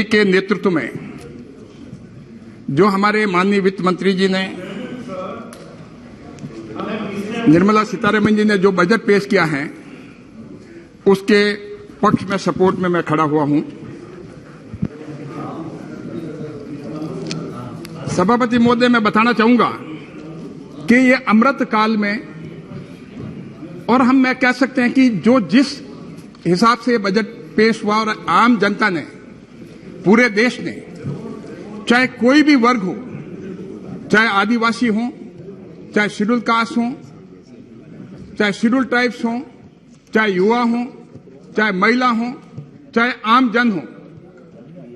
के नेतृत्व में जो हमारे माननीय वित्त मंत्री जी ने, निर्मला सीतारमण जी ने जो बजट पेश किया है उसके पक्ष में, सपोर्ट में मैं खड़ा हुआ हूं। सभापति महोदय, मैं बताना चाहूंगा कि ये अमृत काल में, और मैं कह सकते हैं कि जो जिस हिसाब से बजट पेश हुआ और आम जनता ने, पूरे देश ने, चाहे कोई भी वर्ग हो, चाहे आदिवासी हो, चाहे शेड्यूल कास्ट हो, चाहे शेड्यूल ट्राइब्स हो, चाहे युवा हो, चाहे महिला हो, चाहे आम जन हो,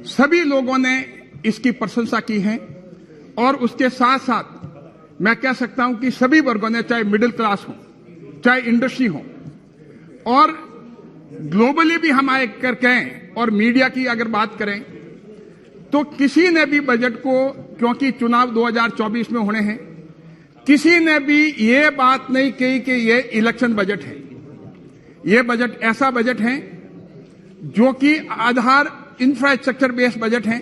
सभी लोगों ने इसकी प्रशंसा की है। और उसके साथ साथ मैं कह सकता हूं कि सभी वर्गों ने, चाहे मिडिल क्लास हो, चाहे इंडस्ट्री हो, और ग्लोबली भी हम आए करके, और मीडिया की अगर बात करें तो किसी ने भी बजट को, क्योंकि चुनाव 2024 में होने हैं, किसी ने भी ये बात नहीं कही कि ये इलेक्शन बजट है। ये बजट ऐसा बजट है जो कि आधार इंफ्रास्ट्रक्चर बेस्ड बजट है,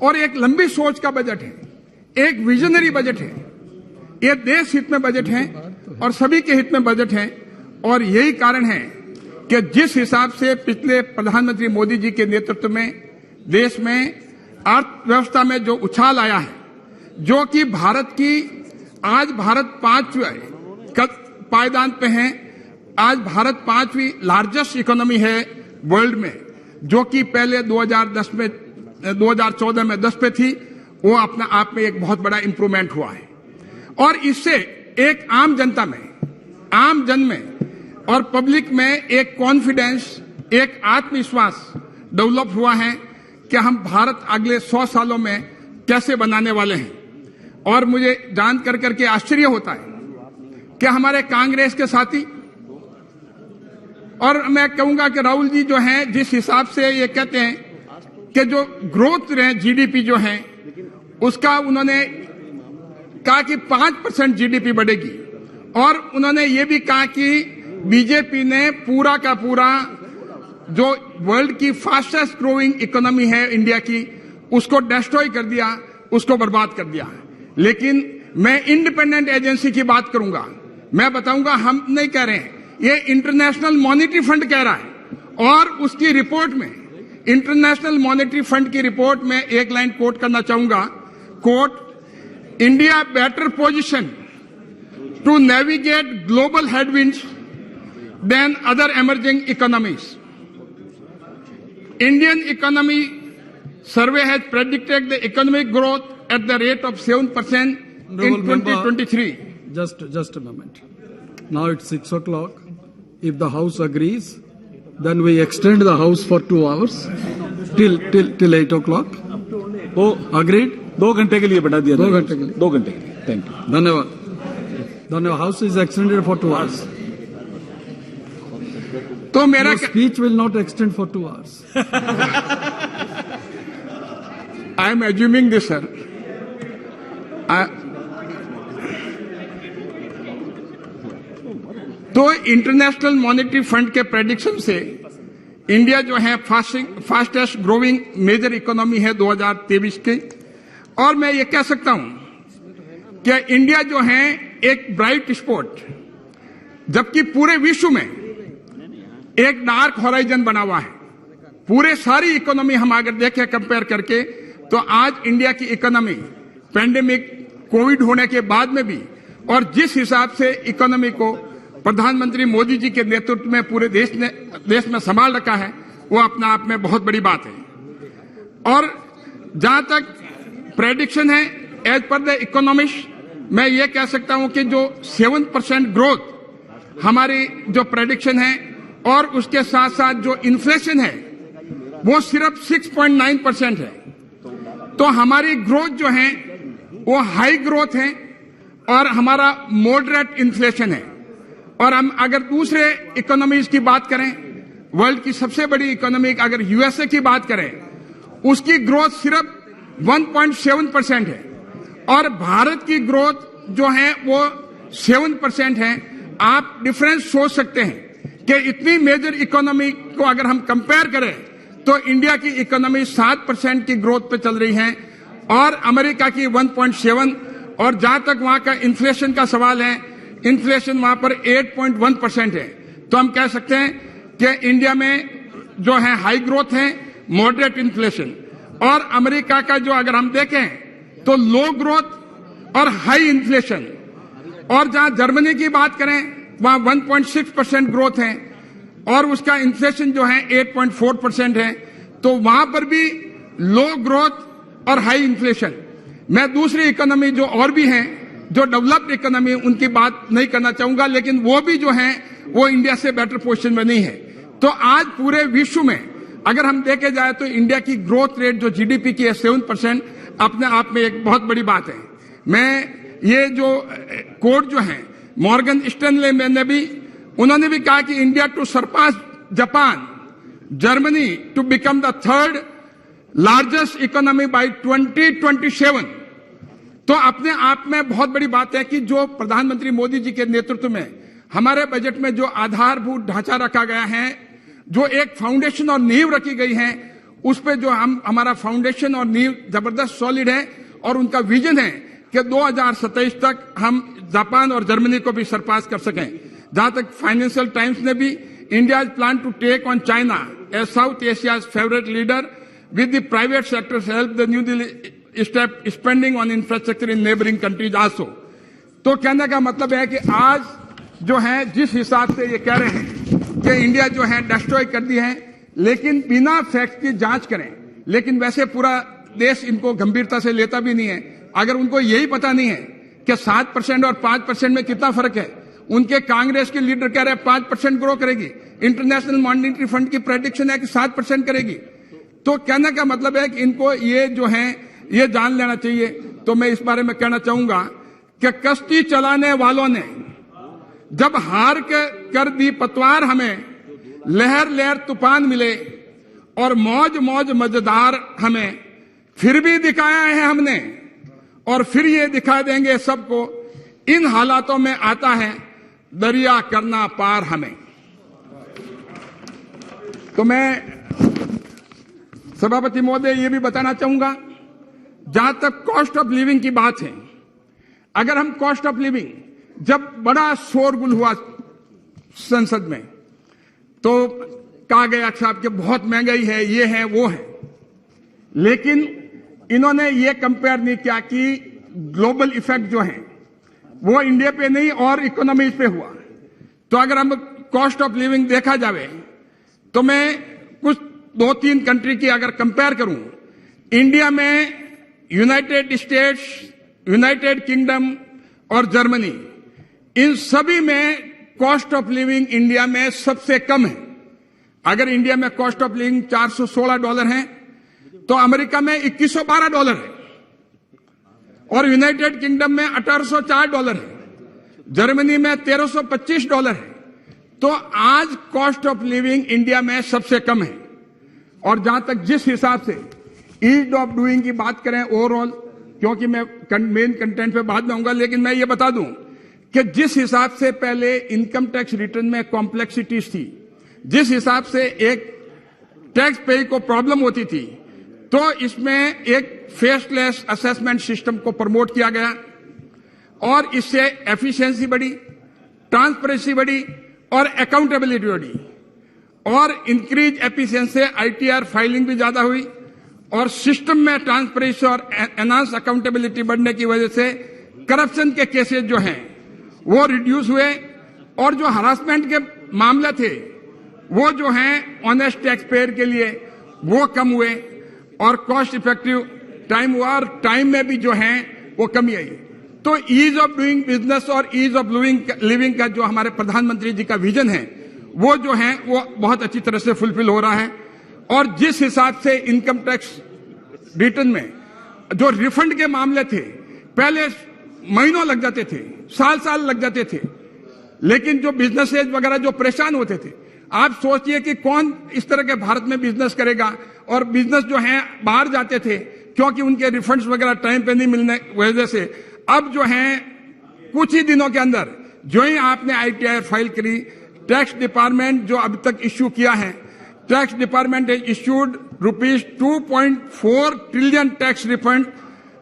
और एक लंबी सोच का बजट है, एक विजनरी बजट है। ये देश हित में बजट है और सभी के हित में बजट है। और यही कारण है कि जिस हिसाब से पिछले प्रधानमंत्री मोदी जी के नेतृत्व में देश में अर्थव्यवस्था में जो उछाल आया है, जो कि आज भारत 5वें पायदान पे है। आज भारत 5वीं लार्जेस्ट इकोनॉमी है वर्ल्ड में, जो कि पहले 2014 में 10 पे थी। वो अपने आप में एक बहुत बड़ा इंप्रूवमेंट हुआ है। और इससे एक आम जनता में, आम जन में और पब्लिक में एक कॉन्फिडेंस, एक आत्मविश्वास डेवलप हुआ है कि हम भारत अगले 100 सालों में कैसे बनाने वाले हैं। और मुझे जान कर करके आश्चर्य होता है कि हमारे कांग्रेस के साथी, और मैं कहूंगा कि राहुल जी जो हैं, जिस हिसाब से ये कहते हैं कि जो ग्रोथ रहे जीडीपी जो है उसका, उन्होंने कहा कि 5% जीडीपी बढ़ेगी। और उन्होंने ये भी कहा कि बीजेपी ने पूरा का पूरा जो वर्ल्ड की फास्टेस्ट ग्रोइंग इकोनॉमी है इंडिया की, उसको डिस्ट्रॉय कर दिया, उसको बर्बाद कर दिया। लेकिन मैं इंडिपेंडेंट एजेंसी की बात करूंगा। मैं बताऊंगा, हम नहीं कह रहे हैं, ये इंटरनेशनल मॉनेटरी फंड कह रहा है। और उसकी रिपोर्ट में, इंटरनेशनल मॉनेटरी फंड की रिपोर्ट में एक लाइन कोट करना चाहूंगा, quote, India better position to navigate global headwinds than other emerging economies. Indian economy survey has predicted the economic growth at the rate of 7% in 2023. Just a moment. Now it's 6 o'clock. If the House agrees, then we extend the House for 2 hours till 8 o'clock. Oh, agreed? 2 घंटे के लिए बढ़ा दिया। 2 घंटे के लिए। 2 घंटे के लिए। Thank you. धन्यवाद। House is extended for 2 hours. तो मेरा speech will not extend for 2 hours. I am assuming this, sir. तो इंटरनेशनल मॉनेटरी फंड के प्रेडिक्शन से इंडिया जो है फास्टेस्ट ग्रोइंग मेजर इकोनॉमी है 2023 के। और मैं ये कह सकता हूं कि इंडिया जो है एक ब्राइट स्पॉट, जबकि पूरे विश्व में एक डार्क हॉराइजन बना हुआ है। पूरे सारी इकोनॉमी हम अगर देखें कंपेयर करके, तो आज इंडिया की इकोनॉमी पैंडेमिक कोविड होने के बाद में भी, और जिस हिसाब से इकोनॉमी को प्रधानमंत्री मोदी जी के नेतृत्व में पूरे देश में संभाल रखा है, वो अपने आप में बहुत बड़ी बात है। और जहां तक प्रेडिक्शन है, एज पर द इकोनॉमिस्ट, मैं ये कह सकता हूं कि जो 7% ग्रोथ हमारी जो प्रेडिक्शन है, और उसके साथ साथ जो इन्फ्लेशन है वो सिर्फ 6.9% है। तो हमारी ग्रोथ जो है वो हाई ग्रोथ है, और हमारा मॉडरेट इन्फ्लेशन है। और हम अगर दूसरे इकोनॉमीज की बात करें, वर्ल्ड की सबसे बड़ी इकोनॉमी अगर यूएसए की बात करें, उसकी ग्रोथ सिर्फ 1.7% है, और भारत की ग्रोथ जो है वो 7% है। आप डिफरेंस सोच सकते हैं कि इतनी मेजर इकोनॉमी को अगर हम कंपेयर करें तो इंडिया की इकोनॉमी 7% की ग्रोथ पे चल रही है और अमेरिका की 1.7, और जहां तक वहां का इन्फ्लेशन का सवाल है, इन्फ्लेशन वहां पर 8.1% है। तो हम कह सकते हैं कि इंडिया में जो है हाई ग्रोथ है, मॉडरेट इन्फ्लेशन, और अमेरिका का जो अगर हम देखें तो लो ग्रोथ और हाई इन्फ्लेशन। और जहां जर्मनी की बात करें वहां 1.6% ग्रोथ है और उसका इन्फ्लेशन जो है 8.4% है। तो वहां पर भी लो ग्रोथ और हाई इन्फ्लेशन। मैं दूसरी इकोनॉमी जो और भी हैं, जो डेवलप्ड इकोनॉमी, उनकी बात नहीं करना चाहूंगा, लेकिन वो भी जो है वो इंडिया से बेटर पोजीशन में नहीं है। तो आज पूरे विश्व में अगर हम देखे जाए तो इंडिया की ग्रोथ रेट जो जीडीपी की है 7%, अपने आप में एक बहुत बड़ी बात है। मैं ये जो कोड जो है मॉर्गन स्टैनले में ने भी, उन्होंने भी कहा कि India to surpass Japan, Germany to become the third largest economy by 2027। तो अपने आप में बहुत बड़ी बात है कि जो प्रधानमंत्री मोदी जी के नेतृत्व में हमारे बजट में जो आधारभूत ढांचा रखा गया है, जो एक फाउंडेशन और नींव रखी गई है, उस पे जो हमारा फाउंडेशन और नींव जबरदस्त सॉलिड है। और उनका विजन है कि 2027 तक हम जापान और जर्मनी को भी सरपास कर सकें। जहां तक फाइनेंशियल टाइम्स ने भी India plan to take on China as South Asia's favourite leader with the private sector help the new Delhi step spending on infrastructure in neighbouring countries also. तो कहने का मतलब है कि आज जो है जिस हिसाब से ये कह रहे हैं कि इंडिया जो है डिस्ट्रॉय कर दी है, लेकिन बिना फैक्ट की जांच करें, लेकिन वैसे पूरा देश इनको गंभीरता से लेता भी नहीं है। अगर उनको यही पता नहीं है कि 7% और 5% में कितना फर्क है, उनके कांग्रेस के लीडर कह रहे हैं 5% ग्रो करेगी, इंटरनेशनल मॉनिटरी फंड की प्रेडिक्शन है कि 7% करेगी। तो कहने का मतलब है कि इनको ये जो है ये जान लेना चाहिए। तो मैं इस बारे में कहना चाहूंगा कि कश्ती चलाने वालों ने जब हार के कर दी पतवार हमें, लहर लहर तूफान मिले और मौज मौज मजेदार हमें, फिर भी दिखाया है हमने और फिर ये दिखा देंगे सबको। इन हालातों में आता है दरिया करना पार हमें। तो मैं सभापति महोदय ये भी बताना चाहूंगा, जहां तक कॉस्ट ऑफ लिविंग की बात है, अगर हम कॉस्ट ऑफ लिविंग, जब बड़ा शोरगुल हुआ संसद में तो कहा गया साहब कि बहुत महंगाई है, ये है वो है, लेकिन इन्होंने ये कंपेयर नहीं किया कि ग्लोबल इफेक्ट जो है वो इंडिया पे नहीं और इकोनॉमीज पे हुआ। तो अगर हम कॉस्ट ऑफ लिविंग देखा जाए तो मैं कुछ 2-3 कंट्री की अगर कंपेयर करूं, इंडिया में यूनाइटेड स्टेट्स, यूनाइटेड किंगडम और जर्मनी, इन सभी में कॉस्ट ऑफ लिविंग इंडिया में सबसे कम है। अगर इंडिया में कॉस्ट ऑफ लिविंग $416 है तो अमेरिका में $2112 है और यूनाइटेड किंगडम में $1804 है, जर्मनी में $1325 है। तो आज कॉस्ट ऑफ लिविंग इंडिया में सबसे कम है। और जहां तक जिस हिसाब से ईज ऑफ डूइंग की बात करें ओवरऑल, क्योंकि मैं मेन कंटेंट पे बाद में आऊंगा, लेकिन मैं ये बता दूं कि जिस हिसाब से पहले इनकम टैक्स रिटर्न में कॉम्प्लेक्सिटीज थी, जिस हिसाब से एक टैक्स पे को प्रॉब्लम होती थी, तो इसमें एक फेसलेस असेसमेंट सिस्टम को प्रमोट किया गया और इससे एफिशिएंसी बढ़ी, ट्रांसपेरेंसी बढ़ी और अकाउंटेबिलिटी बढ़ी और इंक्रीज एफिशिएंसी से आईटीआर फाइलिंग भी ज्यादा हुई और सिस्टम में ट्रांसपेरेंसी और एनहांस अकाउंटेबिलिटी बढ़ने की वजह से करप्शन के केसेस जो हैं वो रिड्यूस हुए और जो हरासमेंट के मामले थे वो जो हैं ऑनेस्ट टैक्स पेयर के लिए वो कम हुए और कॉस्ट इफेक्टिव टाइम हुआ और टाइम में भी जो है वो कमी आई। तो ईज ऑफ डूइंग बिजनेस और ईज ऑफ लिविंग का जो हमारे प्रधानमंत्री जी का विजन है वो जो है वो बहुत अच्छी तरह से फुलफिल हो रहा है। और जिस हिसाब से इनकम टैक्स रिटर्न में जो रिफंड के मामले थे, पहले महीनों लग जाते थे, साल लग जाते थे, लेकिन जो बिजनेसेज वगैरह जो परेशान होते थे, आप सोचिए कि कौन इस तरह के भारत में बिजनेस करेगा। और बिजनेस जो है बाहर जाते थे क्योंकि उनके रिफंड्स वगैरह टाइम पे नहीं मिलने वजह से। अब जो है कुछ ही दिनों के अंदर जो ही आपने आईटीआर फाइल करी, टैक्स डिपार्टमेंट जो अब तक इश्यू किया है Tax Department has issued rupees 2.4 trillion tax refund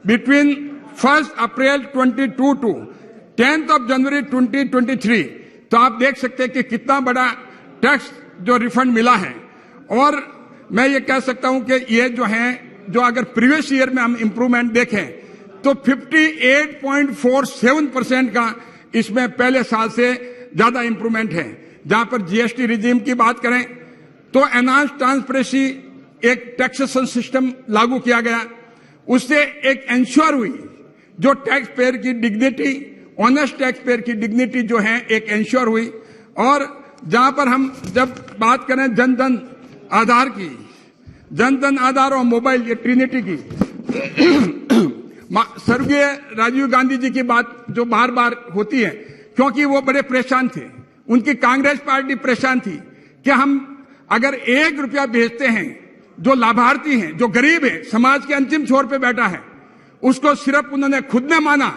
between 1st April 22 to 10th of January 2023. तो आप देख सकते हैं कि कितना बड़ा टैक्स जो रिफंड मिला है। और मैं ये कह सकता हूं कि ये जो है, जो अगर प्रीवियस ईयर में हम इंप्रूवमेंट देखें तो 58.47% का इसमें पहले साल से ज्यादा इंप्रूवमेंट है। जहां पर जीएसटी रिजीम की बात करें तो एनहांस ट्रांसपेरेंसी एक टैक्सेशन सिस्टम लागू किया गया, उससे एक इंश्योर हुई जो टैक्स पेयर की डिग्निटी, ऑनेस्ट टैक्स पेयर की डिग्निटी जो है एक इंश्योर हुई। और जहां पर हम जब बात करें जनधन आधार की, जनधन आधार और मोबाइल, ये ट्रिनिटी की, स्वर्गीय राजीव गांधी जी की बात जो बार बार होती है, क्योंकि वो बड़े परेशान थे, उनकी कांग्रेस पार्टी परेशान थी कि हम अगर 1 रुपया भेजते हैं, जो लाभार्थी हैं, जो गरीब है, समाज के अंतिम छोर पे बैठा है, उसको सिर्फ उन्होंने खुद ने माना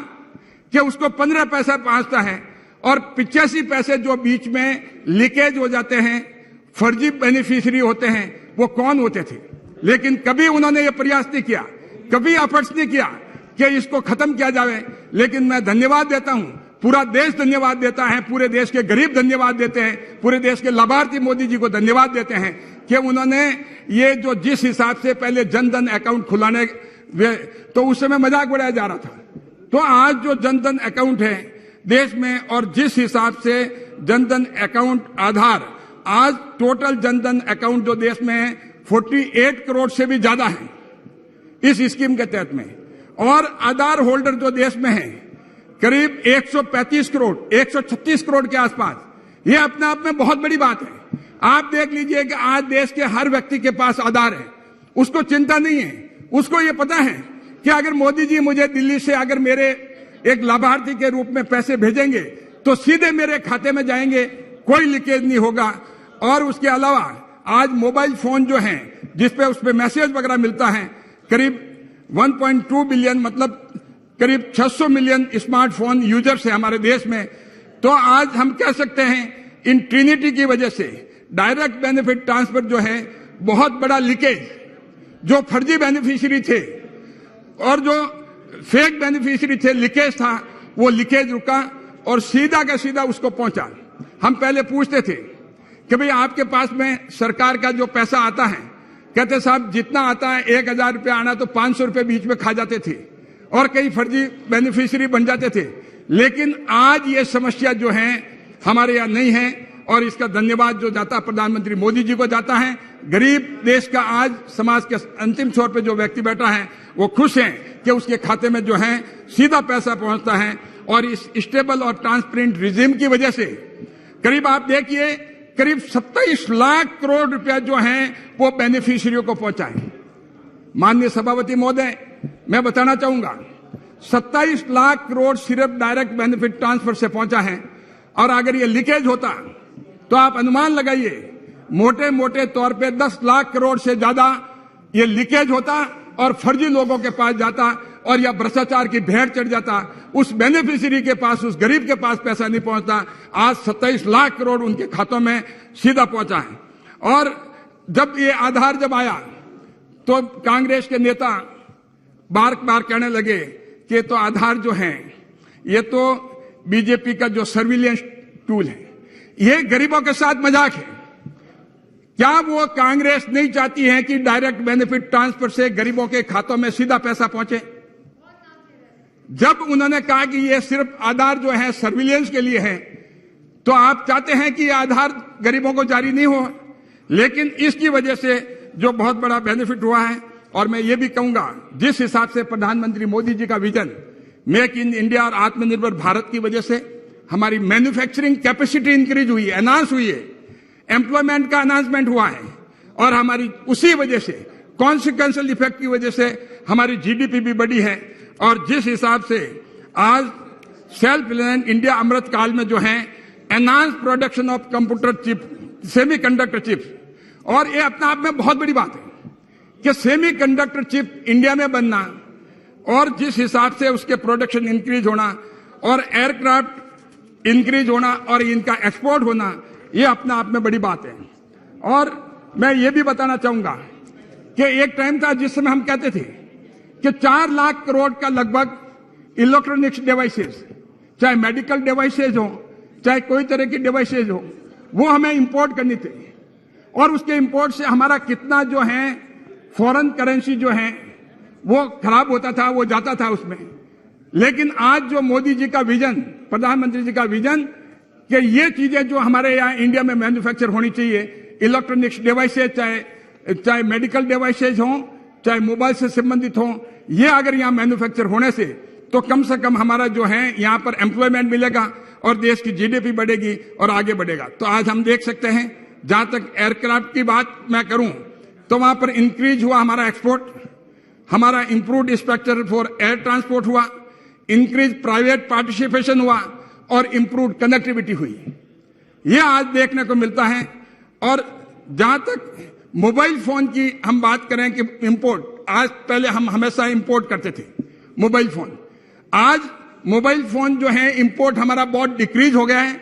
कि उसको 15 पैसा पहुंचता है और 85 पैसे जो बीच में लीकेज हो जाते हैं, फर्जी बेनिफिशियरी होते हैं, वो कौन होते थे। लेकिन कभी उन्होंने ये प्रयास नहीं किया, कभी एफर्ट्स नहीं किया कि इसको खत्म किया जाए। लेकिन मैं धन्यवाद देता हूं, पूरा देश धन्यवाद देता है, पूरे देश के गरीब धन्यवाद देते हैं, पूरे देश के लाभार्थी मोदी जी को धन्यवाद देते हैं कि उन्होंने ये जो जिस हिसाब से पहले जनधन अकाउंट खुलाने, तो उस समय मजाक उड़ाया जा रहा था, तो आज जो जनधन अकाउंट है देश में, और जिस हिसाब से जनधन अकाउंट आधार, आज टोटल जनधन अकाउंट जो देश में है 48 करोड़ से भी ज्यादा है इस स्कीम के तहत में, और आधार होल्डर जो देश में है करीब 135 करोड़, 136 करोड़ के आसपास। ये अपने आप में बहुत बड़ी बात है। आप देख लीजिए कि आज देश के हर व्यक्ति के पास आधार है, उसको चिंता नहीं है, उसको ये पता है कि अगर मोदी जी मुझे दिल्ली से अगर मेरे एक लाभार्थी के रूप में पैसे भेजेंगे तो सीधे मेरे खाते में जाएंगे, कोई लीकेज नहीं होगा। और उसके अलावा आज मोबाइल फोन जो है जिसपे उसपे मैसेज वगैरह मिलता है, करीब 1.2 बिलियन, मतलब करीब 600 मिलियन स्मार्टफोन यूजर्स है हमारे देश में। तो आज हम कह सकते हैं इन ट्रिनिटी की वजह से डायरेक्ट बेनिफिट ट्रांसफर जो है बहुत बड़ा लीकेज, जो फर्जी बेनिफिशियरी थे और जो फेक बेनिफिशियरी थे, लीकेज था, वो लीकेज रुका और सीधा का सीधा उसको पहुंचा। हम पहले पूछते थे कि भाई आपके पास में सरकार का जो पैसा आता है, कहते साहब जितना आता है 1000 रुपया आना तो 500 रुपये बीच में खा जाते थे और कई फर्जी बेनिफिशियरी बन जाते थे। लेकिन आज ये समस्या जो है हमारे यहाँ नहीं है, और इसका धन्यवाद जो जाता प्रधानमंत्री मोदी जी को जाता है। गरीब देश का आज समाज के अंतिम छोर पे जो व्यक्ति बैठा है वो खुश है कि उसके खाते में जो है सीधा पैसा पहुंचता है। और इस स्टेबल और ट्रांसपेरेंट रिजीम की वजह से करीब आप देखिए करीब 27 लाख करोड़ रुपया जो है वो बेनिफिशियरियों को पहुंचा है। माननीय सभापति महोदय, मैं बताना चाहूंगा 27 लाख करोड़ सिर्फ डायरेक्ट बेनिफिट ट्रांसफर से पहुंचा है। और अगर ये लीकेज होता तो आप अनुमान लगाइए, मोटे मोटे तौर पे 10 लाख करोड़ से ज्यादा ये लीकेज होता और फर्जी लोगों के पास जाता और या भ्रष्टाचार की भेंट चढ़ जाता। उस बेनिफिशियरी के पास, उस गरीब के पास पैसा नहीं पहुंचता। आज 27 लाख करोड़ उनके खातों में सीधा पहुंचा है। और जब ये आधार जब आया तो कांग्रेस के नेता बार बार कहने लगे कि तो आधार जो है ये तो बीजेपी का जो सर्विलेंस टूल है, ये गरीबों के साथ मजाक है। क्या वो कांग्रेस नहीं चाहती है कि डायरेक्ट बेनिफिट ट्रांसफर से गरीबों के खातों में सीधा पैसा पहुंचे? जब उन्होंने कहा कि ये सिर्फ आधार जो है सर्विलेंस के लिए है, तो आप चाहते हैं कि आधार गरीबों को जारी नहीं हो। लेकिन इसकी वजह से जो बहुत बड़ा बेनिफिट हुआ है, और मैं ये भी कहूंगा जिस हिसाब से प्रधानमंत्री मोदी जी का विजन मेक इन इंडिया और आत्मनिर्भर भारत की वजह से हमारी मैन्युफैक्चरिंग कैपेसिटी इंक्रीज हुई है, एनहांस हुई है, एम्प्लॉयमेंट का अनाउंसमेंट हुआ है, और हमारी उसी वजह से कॉन्सिक्वेंशियल इफेक्ट की वजह से हमारी जीडीपी भी बढ़ी है। और जिस हिसाब से आज सेल्फ रिलायंट इंडिया अमृत काल में जो है enhance production of computer chip, semiconductor chips, और ये अपने आप में बहुत बड़ी बात है कि सेमीकंडक्टर चिप इंडिया में बनना और जिस हिसाब से उसके प्रोडक्शन इंक्रीज होना और एयरक्राफ्ट इंक्रीज होना और इनका एक्सपोर्ट होना, ये अपने आप में बड़ी बात है। और मैं ये भी बताना चाहूंगा कि एक टाइम था जिस समय हम कहते थे कि 4 लाख करोड़ का लगभग इलेक्ट्रॉनिक्स डिवाइसेस, चाहे मेडिकल डिवाइसेज हो, चाहे कोई तरह की डिवाइसेज हो, वो हमें इंपोर्ट करनी थी। और उसके इंपोर्ट से हमारा कितना जो है फॉरेन करेंसी जो है वो खराब होता था, वो जाता था उसमें। लेकिन आज जो मोदी जी का विजन, प्रधानमंत्री जी का विजन कि ये चीजें जो हमारे यहाँ इंडिया में मैन्युफैक्चर होनी चाहिए, इलेक्ट्रॉनिक्स डिवाइसेज चाहे मेडिकल डिवाइसेज हों, चाहे मोबाइल से संबंधित हों, ये अगर यहाँ मैन्युफैक्चर होने से तो कम से कम हमारा जो है यहाँ पर एम्प्लॉयमेंट मिलेगा और देश की जीडीपी बढ़ेगी और आगे बढ़ेगा। तो आज हम देख सकते हैं, जहां तक एयरक्राफ्ट की बात मैं करूं तो वहां पर इंक्रीज हुआ हमारा एक्सपोर्ट, हमारा improved structure for air transport हुआ, इंक्रीज प्राइवेट पार्टिसिपेशन हुआ और इंप्रूव्ड कनेक्टिविटी हुई। यह आज देखने को मिलता है। और जहां तक मोबाइल फोन की हम बात करें कि इंपोर्ट, आज पहले हम हमेशा इंपोर्ट करते थे मोबाइल फोन, आज मोबाइल फोन जो है इंपोर्ट हमारा बहुत डिक्रीज हो गया है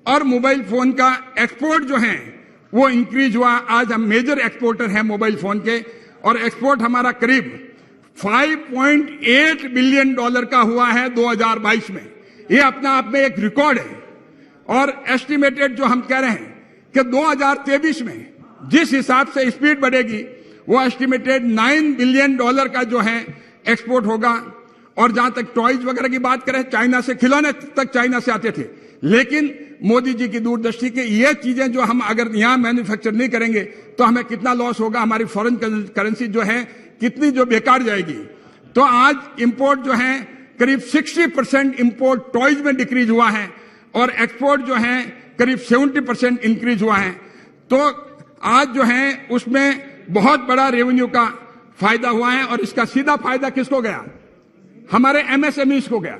और मोबाइल फोन का एक्सपोर्ट जो है वो इंक्रीज हुआ। आज हम मेजर एक्सपोर्टर हैं मोबाइल फोन के और एक्सपोर्ट हमारा करीब $5.8 बिलियन का हुआ है 2022 में। ये अपना आप में एक रिकॉर्ड है। और एस्टिमेटेड जो हम कह रहे हैं कि 2023 में जिस हिसाब से स्पीड बढ़ेगी वो एस्टिमेटेड $9 बिलियन का जो है एक्सपोर्ट होगा। और जहां तक टॉयज वगैरह की बात करें, चाइना से खिलौने तक चाइना से आते थे, लेकिन मोदी जी की दूरदृष्टि की ये चीजें जो हम अगर यहां मैन्युफैक्चर नहीं करेंगे तो हमें कितना लॉस होगा, हमारी फॉरेन करेंसी जो है कितनी जो बेकार जाएगी। तो आज इंपोर्ट जो है करीब 60% इंपोर्ट टॉयज में डिक्रीज हुआ है और एक्सपोर्ट जो है करीब 70% इंक्रीज हुआ है। तो आज जो है उसमें बहुत बड़ा रेवेन्यू का फायदा हुआ है और इसका सीधा फायदा किसको गया? हमारे एमएसएमईज को गया।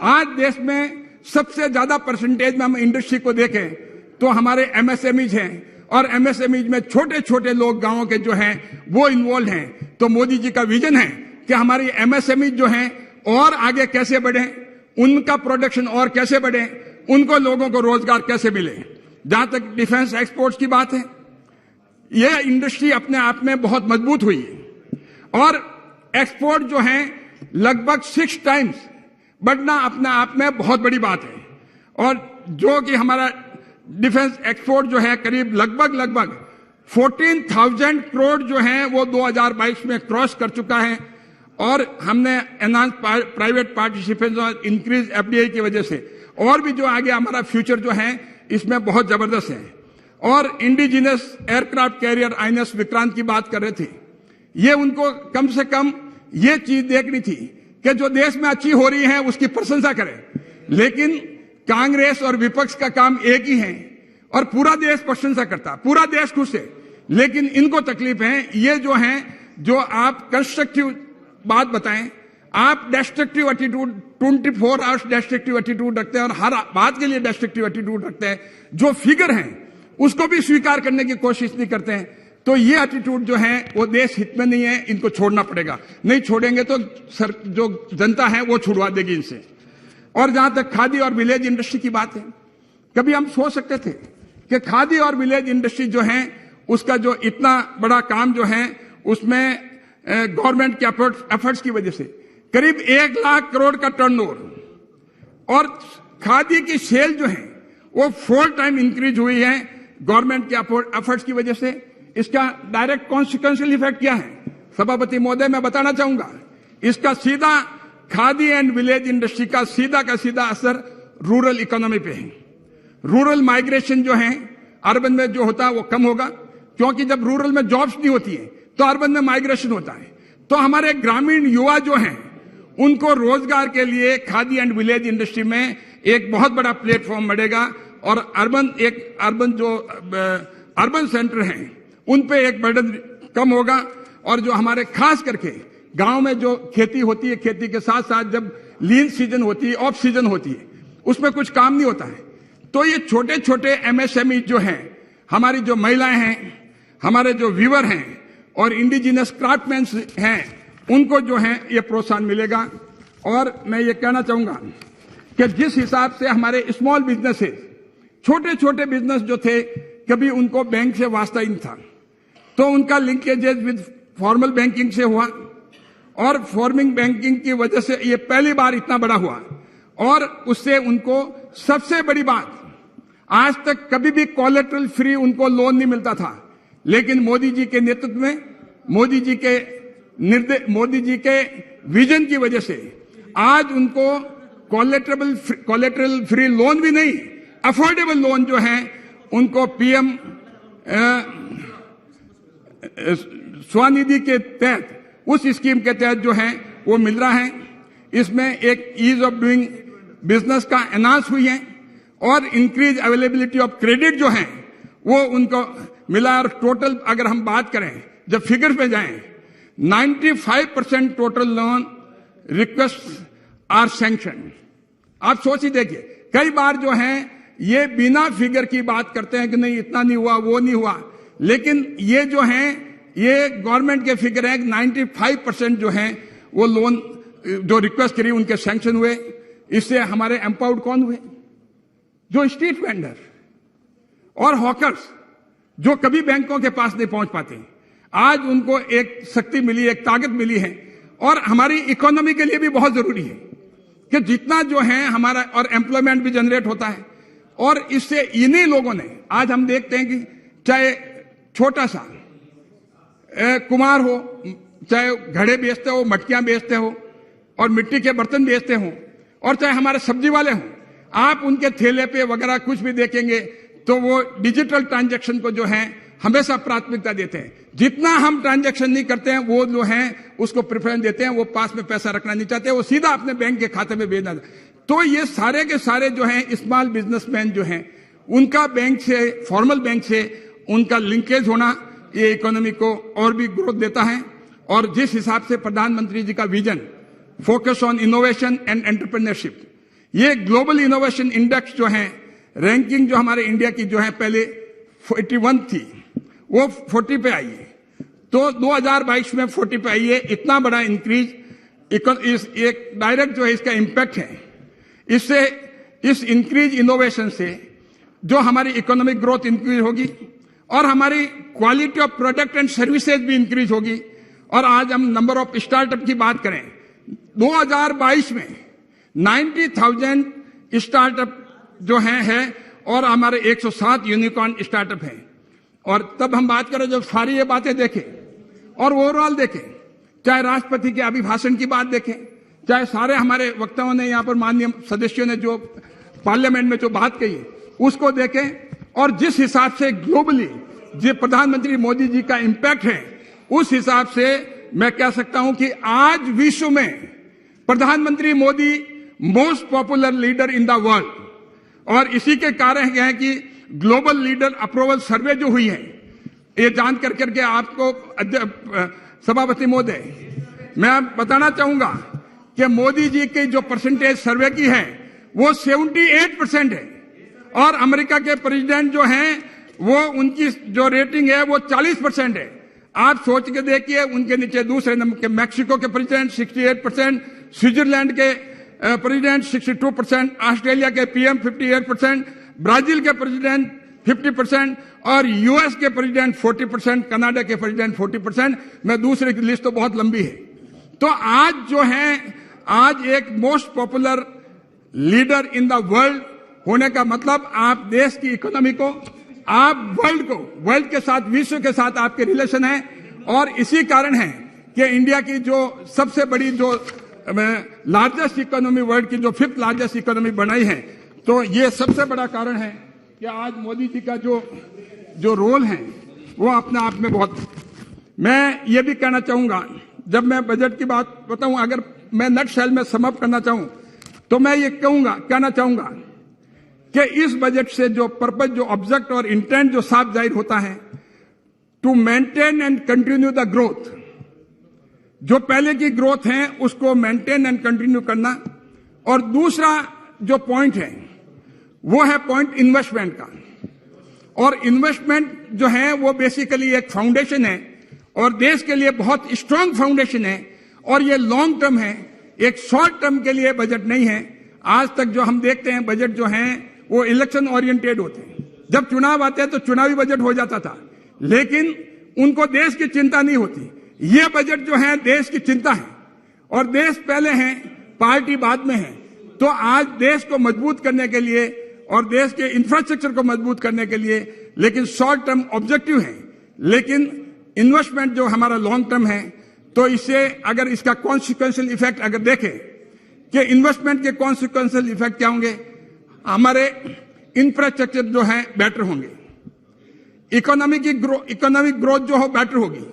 आज देश में सबसे ज्यादा परसेंटेज में हम इंडस्ट्री को देखें तो हमारे एमएसएमईज हैं और एमएसएमईज में छोटे छोटे लोग गांवों के जो हैं वो इन्वॉल्व हैं। तो मोदी जी का विजन है कि हमारी एमएसएमईज जो हैं और आगे कैसे बढ़े, उनका प्रोडक्शन और कैसे बढ़े, उनको लोगों को रोजगार कैसे मिले। जहां तक डिफेंस एक्सपोर्ट्स की बात है, यह इंडस्ट्री अपने आप में बहुत मजबूत हुई है और एक्सपोर्ट जो है लगभग 6 टाइम्स बढ़ना अपने आप में बहुत बड़ी बात है। और जो कि हमारा डिफेंस एक्सपोर्ट जो है करीब लगभग 14,000 करोड़ जो है वो 2022 में क्रॉस कर चुका है। और हमने एनहांस प्राइवेट पार्टिसिपेशन और इंक्रीज एफडीआई की वजह से और भी जो आगे हमारा फ्यूचर जो है इसमें बहुत जबरदस्त है। और indigenous aircraft carrier INS Vikrant की बात कर रहे थे, ये उनको कम से कम ये चीज देखनी थी कि जो देश में अच्छी हो रही है उसकी प्रशंसा करें। लेकिन कांग्रेस और विपक्ष का काम एक ही है और पूरा देश प्रशंसा करता, पूरा देश खुश है, लेकिन इनको तकलीफ है। ये जो है जो आप कंस्ट्रक्टिव बात बताएं, आप destructive attitude 24 hours destructive attitude रखते हैं और हर बात के लिए डिस्ट्रक्टिव एटीट्यूड रखते हैं। जो फिगर हैं उसको भी स्वीकार करने की कोशिश नहीं करते हैं। तो ये एटीट्यूड जो है वो देश हित में नहीं है, इनको छोड़ना पड़ेगा। नहीं छोड़ेंगे तो जो जनता है वो छुड़वा देगी इनसे। और जहां तक खादी और विलेज इंडस्ट्री की बात है, कभी हम सोच सकते थे कि खादी और विलेज इंडस्ट्री जो है उसका जो इतना बड़ा काम जो है उसमें गवर्नमेंट के एफर्ट्स की वजह से करीब 1 लाख करोड़ का टर्नओवर और खादी की सेल जो है वो 4 टाइम इंक्रीज हुई है गवर्नमेंट के एफर्ट्स की वजह से। इसका डायरेक्ट कॉन्सिक्वेंशियल इफेक्ट क्या है सभापति महोदय, मैं बताना चाहूंगा। इसका सीधा खादी एंड विलेज इंडस्ट्री का सीधा असर रूरल इकोनॉमी पे है। रूरल माइग्रेशन जो है अर्बन में जो होता है वो कम होगा, क्योंकि जब रूरल में जॉब्स नहीं होती है तो अर्बन में माइग्रेशन होता है। तो हमारे ग्रामीण युवा जो हैं उनको रोजगार के लिए खादी एंड विलेज इंडस्ट्री में एक बहुत बड़ा प्लेटफॉर्म बढ़ेगा और अर्बन सेंटर हैं उन पे एक बर्डन कम होगा। और जो हमारे खास करके गांव में जो खेती होती है, खेती के साथ साथ जब लीन सीजन होती है, ऑफ सीजन होती है, उसमें कुछ काम नहीं होता है। तो ये छोटे छोटे एमएसएमई जो हैं, हमारी जो महिलाएं हैं, हमारे जो वीवर हैं और इंडिजिनस क्राफ्टमैन हैं, उनको जो है ये प्रोत्साहन मिलेगा। और मैं ये कहना चाहूंगा कि जिस हिसाब से हमारे स्मॉल बिजनेसेस, छोटे छोटे बिजनेस जो थे, कभी उनको बैंक से वास्ता ही नहीं था, तो उनका लिंकेजेस विद फॉर्मल बैंकिंग से हुआ और फॉर्मिंग बैंकिंग की वजह से ये पहली बार इतना बड़ा हुआ और उससे उनको सबसे बड़ी बात, आज तक कभी भी कोलेटरल फ्री उनको लोन नहीं मिलता था, लेकिन मोदी जी के नेतृत्व में, मोदी जी के विजन की वजह से आज उनको कोलेटरल फ्री लोन भी नहीं, अफोर्डेबल लोन जो है उनको पीएम स्वनिधि के तहत, उस स्कीम के तहत जो है वो मिल रहा है। इसमें एक ईज ऑफ डूइंग बिजनेस का एनहांस हुई है और इंक्रीज अवेलेबिलिटी ऑफ क्रेडिट जो है वो उनको मिला। और टोटल अगर हम बात करें, जब फिगर्स में जाएं, 95% total loan request are sanction. आप सोच ही देखिए, कई बार जो है ये बिना फिगर की बात करते हैं कि नहीं इतना नहीं हुआ, वो नहीं हुआ, लेकिन ये जो है ये गवर्नमेंट के फिगर है, 95% जो है वो लोन जो रिक्वेस्ट करी उनके सैंक्शन हुए। इससे हमारे एम्पावर्ड कौन हुए? जो स्ट्रीट वेंडर और हॉकर्स जो कभी बैंकों के पास नहीं पहुंच पाते, आज उनको एक शक्ति मिली, एक ताकत मिली है। और हमारी इकोनॉमी के लिए भी बहुत जरूरी है कि जितना जो है हमारा, और एम्प्लॉयमेंट भी जनरेट होता है। और इससे इन्हीं लोगों ने, आज हम देखते हैं कि चाहे छोटा सा कुमार हो, चाहे घड़े बेचते हो, मटकियां बेचते हो और मिट्टी के बर्तन बेचते हो, और चाहे हमारे सब्जी वाले हों, आप उनके थैले पे वगैरह कुछ भी देखेंगे तो वो डिजिटल ट्रांजैक्शन को जो है हमेशा प्राथमिकता देते हैं। जितना हम ट्रांजैक्शन नहीं करते हैं वो जो है उसको प्रेफरेंस देते हैं, वो पास में पैसा रखना नहीं चाहते, वो सीधा अपने बैंक के खाते में भेजना। तो ये सारे के सारे जो हैं स्मॉल बिजनेसमैन जो हैं, उनका बैंक से, फॉर्मल बैंक से उनका लिंकेज होना ये इकोनॉमी को और भी ग्रोथ देता है। और जिस हिसाब से प्रधानमंत्री जी का vision, focus on innovation and entrepreneurship, ये ग्लोबल इनोवेशन इंडेक्स जो है, रैंकिंग जो हमारे इंडिया की जो है पहले 41 थी, वो 40 पे आई है, तो 2022 में 40 पे आई है। इतना बड़ा इंक्रीज एक डायरेक्ट जो है इसका इंपैक्ट है। इससे, इस इंक्रीज इनोवेशन से जो हमारी इकोनॉमिक ग्रोथ इंक्रीज होगी और हमारी quality of product and services भी इंक्रीज होगी। और आज हम नंबर ऑफ स्टार्टअप की बात करें, 2022 में 90,000 स्टार्टअप जो है और हमारे 107 यूनिकॉर्न स्टार्टअप हैं। और तब हम बात करें, जब सारी ये बातें देखें और ओवरऑल देखें, चाहे राष्ट्रपति के अभिभाषण की बात देखें, चाहे सारे हमारे वक्ताओं ने, यहाँ पर माननीय सदस्यों ने जो पार्लियामेंट में जो बात कही उसको देखें, और जिस हिसाब से ग्लोबली जो प्रधानमंत्री मोदी जी का इंपैक्ट है, उस हिसाब से मैं कह सकता हूं कि आज विश्व में प्रधानमंत्री Modi most popular leader in the world. और इसी के कारण है कि ग्लोबल लीडर अप्रूवल सर्वे जो हुई है, ये जान करके आपको सभापति महोदय मैं बताना चाहूंगा कि मोदी जी की जो परसेंटेज सर्वे की है वो 78% है, और अमेरिका के प्रेसिडेंट जो हैं वो उनकी जो रेटिंग है वो 40% है। आप सोच के देखिए, उनके नीचे दूसरे नंबर के मैक्सिको के प्रेसिडेंट 68%, स्विट्जरलैंड के प्रेसिडेंट 62%, ऑस्ट्रेलिया के पीएम 58%, ब्राजील के प्रेसिडेंट 50% और यूएस के प्रेसिडेंट 40%, कनाडा के प्रेसिडेंट 40%। मैं दूसरे की लिस्ट तो बहुत लंबी है। तो आज जो है, आज एक most popular leader in the world होने का मतलब आप देश की इकोनॉमी को, आप वर्ल्ड के साथ, विश्व के साथ आपके रिलेशन है। और इसी कारण है कि इंडिया की जो सबसे बड़ी, जो लार्जेस्ट इकोनॉमी, वर्ल्ड की जो 5th लार्जेस्ट इकोनॉमी बनाई है, तो ये सबसे बड़ा कारण है कि आज मोदी जी का जो रोल है वो अपने आप में बहुत। मैं ये भी कहना चाहूंगा, जब मैं बजट की बात बताऊं, अगर मैं नटशेल में समअप करना चाहूं तो मैं ये कहना चाहूंगा कि इस बजट से जो पर्पज, जो ऑब्जेक्ट और इंटेंट जो साफ जाहिर होता है, to maintain and continue the growth, जो पहले की ग्रोथ है उसको मेंटेन एंड कंटिन्यू करना। और दूसरा जो पॉइंट है वो है पॉइंट इन्वेस्टमेंट का। और इन्वेस्टमेंट जो है वो बेसिकली एक फाउंडेशन है और देश के लिए बहुत स्ट्रांग फाउंडेशन है, और ये लॉन्ग टर्म है, एक शॉर्ट टर्म के लिए बजट नहीं है। आज तक जो हम देखते हैं बजट जो हैं वो इलेक्शन ओरिएंटेड होते हैं, जब चुनाव आते हैं तो चुनावी बजट हो जाता था, लेकिन उनको देश की चिंता नहीं होती। ये बजट जो है देश की चिंता है, और देश पहले है, पार्टी बाद में है। तो आज देश को मजबूत करने के लिए और देश के इंफ्रास्ट्रक्चर को मजबूत करने के लिए, लेकिन शॉर्ट टर्म ऑब्जेक्टिव है, लेकिन इन्वेस्टमेंट जो हमारा लॉन्ग टर्म है। तो इससे अगर इसका कॉन्सिक्वेंशियल इफेक्ट अगर देखें कि इन्वेस्टमेंट के कॉन्सिक्वेंशियल इफेक्ट क्या होंगे, हमारे इंफ्रास्ट्रक्चर जो है बेटर होंगे, इकोनॉमिक ग्रोथ जो हो बेटर होगी,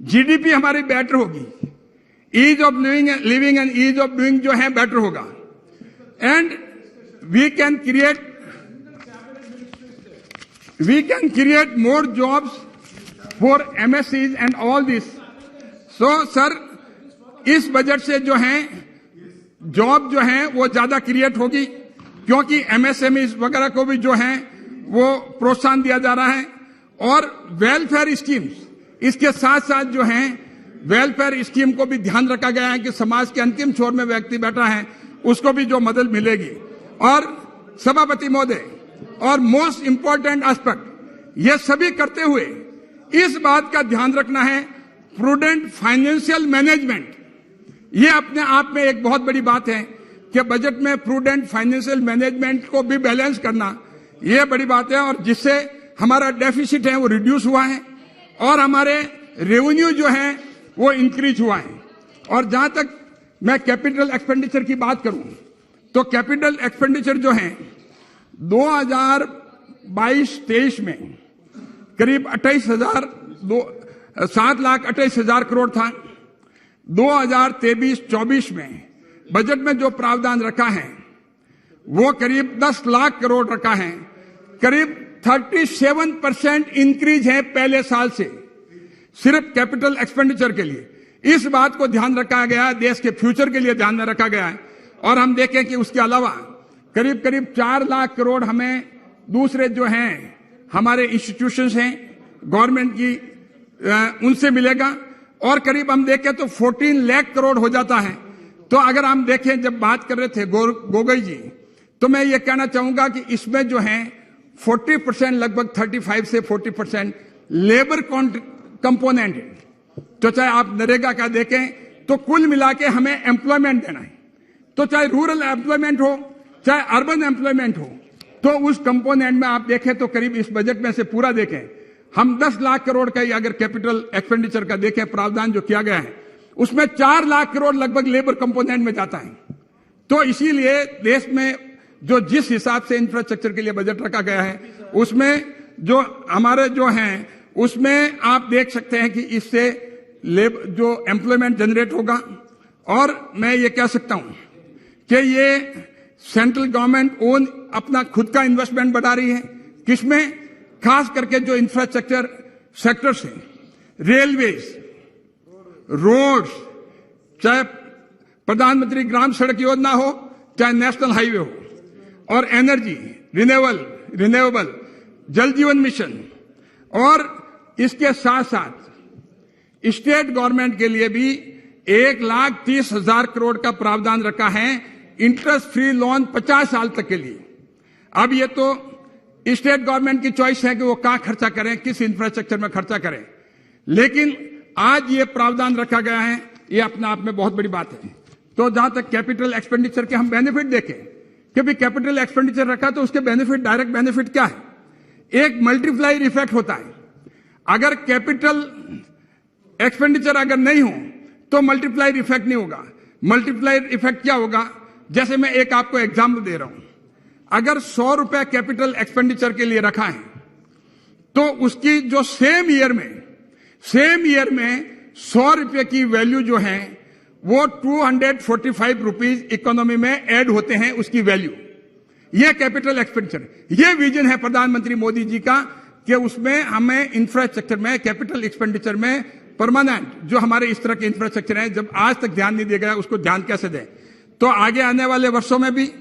जीडीपी हमारी बेटर होगी, ease of living and ease of doing जो है बेटर होगा, and we can create more jobs for MSCs and all this. So sir, इस बजट से जो है जॉब जो है वो ज्यादा क्रिएट होगी, क्योंकि MSMEs वगैरह को भी जो है वो प्रोत्साहन दिया जा रहा है, और वेलफेयर स्कीम्स इसके साथ साथ जो है वेलफेयर स्कीम को भी ध्यान रखा गया है कि समाज के अंतिम छोर में व्यक्ति बैठा है उसको भी जो मदद मिलेगी। और सभापति महोदय, और मोस्ट इंपॉर्टेंट एस्पेक्ट, ये सभी करते हुए इस बात का ध्यान रखना है प्रूडेंट फाइनेंशियल मैनेजमेंट। ये अपने आप में एक बहुत बड़ी बात है कि बजट में प्रूडेंट फाइनेंशियल मैनेजमेंट को भी बैलेंस करना, ये बड़ी बात है, और जिससे हमारा डेफिसिट है वो रिड्यूस हुआ है और हमारे रेवेन्यू जो है वो इंक्रीज हुआ है। और जहां तक मैं कैपिटल एक्सपेंडिचर की बात करूं तो कैपिटल एक्सपेंडिचर जो है 2022-23 में करीब 7,28,000 करोड़ था। 2023-24 में बजट में जो प्रावधान रखा है वो करीब 10 लाख करोड़ रखा है, करीब 37% इंक्रीज है पहले साल से सिर्फ कैपिटल एक्सपेंडिचर के लिए। इस बात को ध्यान रखा गया है, देश के फ्यूचर के लिए ध्यान में रखा गया है। और हम देखें कि उसके अलावा करीब 4 लाख करोड़ हमें दूसरे जो हैं हमारे इंस्टीट्यूशंस हैं गवर्नमेंट की, उनसे मिलेगा, और करीब हम देखें तो 14 लाख करोड़ हो जाता है। तो अगर हम देखें, जब बात कर रहे थे गोगोई जी, तो मैं ये कहना चाहूंगा कि इसमें जो है 40% लगभग 35 से 40% लेबर कंपोनेंट है। तो चाहे आप नरेगा का देखें तो कुल मिला के हमें एम्प्लॉयमेंट देना है, तो चाहे रूरल एम्प्लॉयमेंट हो चाहे अर्बन एम्प्लॉयमेंट हो, तो उस कंपोनेंट में आप देखें तो करीब इस बजट में से पूरा देखें हम 10 लाख करोड़ का ही अगर कैपिटल एक्सपेंडिचर का देखें प्रावधान जो किया गया है उसमें 4 लाख करोड़ लगभग लेबर कंपोनेंट में जाता है। तो इसीलिए देश में जो जिस हिसाब से इंफ्रास्ट्रक्चर के लिए बजट रखा गया है उसमें जो हमारे जो हैं उसमें आप देख सकते हैं कि इससे जो एम्प्लॉयमेंट जनरेट होगा। और मैं ये कह सकता हूं कि ये सेंट्रल गवर्नमेंट ओन अपना खुद का इन्वेस्टमेंट बढ़ा रही है, किसमें, खास करके जो इंफ्रास्ट्रक्चर सेक्टर्स हैं, रेलवेज, रोड्स, चाहे प्रधानमंत्री ग्राम सड़क योजना हो चाहे नेशनल हाईवे हो, और एनर्जी, रिन्यूएबल, जल जीवन मिशन, और इसके साथ साथ स्टेट गवर्नमेंट के लिए भी 1,30,000 करोड़ का प्रावधान रखा है इंटरेस्ट फ्री लोन 50 साल तक के लिए। अब ये तो स्टेट गवर्नमेंट की चॉइस है कि वो कहां खर्चा करें, किस इंफ्रास्ट्रक्चर में खर्चा करें, लेकिन आज ये प्रावधान रखा गया है, ये अपने आप में बहुत बड़ी बात है। तो जहां तक कैपिटल एक्सपेंडिचर के हम बेनिफिट देखें कि भी कैपिटल एक्सपेंडिचर रखा तो उसके बेनिफिट, डायरेक्ट बेनिफिट क्या है, एक मल्टीप्लायर इफेक्ट होता है। अगर कैपिटल एक्सपेंडिचर अगर नहीं हो तो मल्टीप्लायर इफेक्ट नहीं होगा। मल्टीप्लायर इफेक्ट क्या होगा, जैसे मैं एक आपको एग्जाम्पल दे रहा हूं, अगर 100 रुपए कैपिटल एक्सपेंडिचर के लिए रखा है तो उसकी जो सेम ईयर में 100 रुपए की वैल्यू जो है वो 245 रुपीज इकोनॉमी में ऐड होते हैं, उसकी वैल्यू। यह कैपिटल एक्सपेंडिचर, यह विजन है प्रधानमंत्री मोदी जी का कि उसमें हमें इंफ्रास्ट्रक्चर में, कैपिटल एक्सपेंडिचर में परमानेंट जो हमारे इस तरह के इंफ्रास्ट्रक्चर है, जब आज तक ध्यान नहीं दिया गया उसको ध्यान कैसे दें। तो आगे आने वाले वर्षों में भी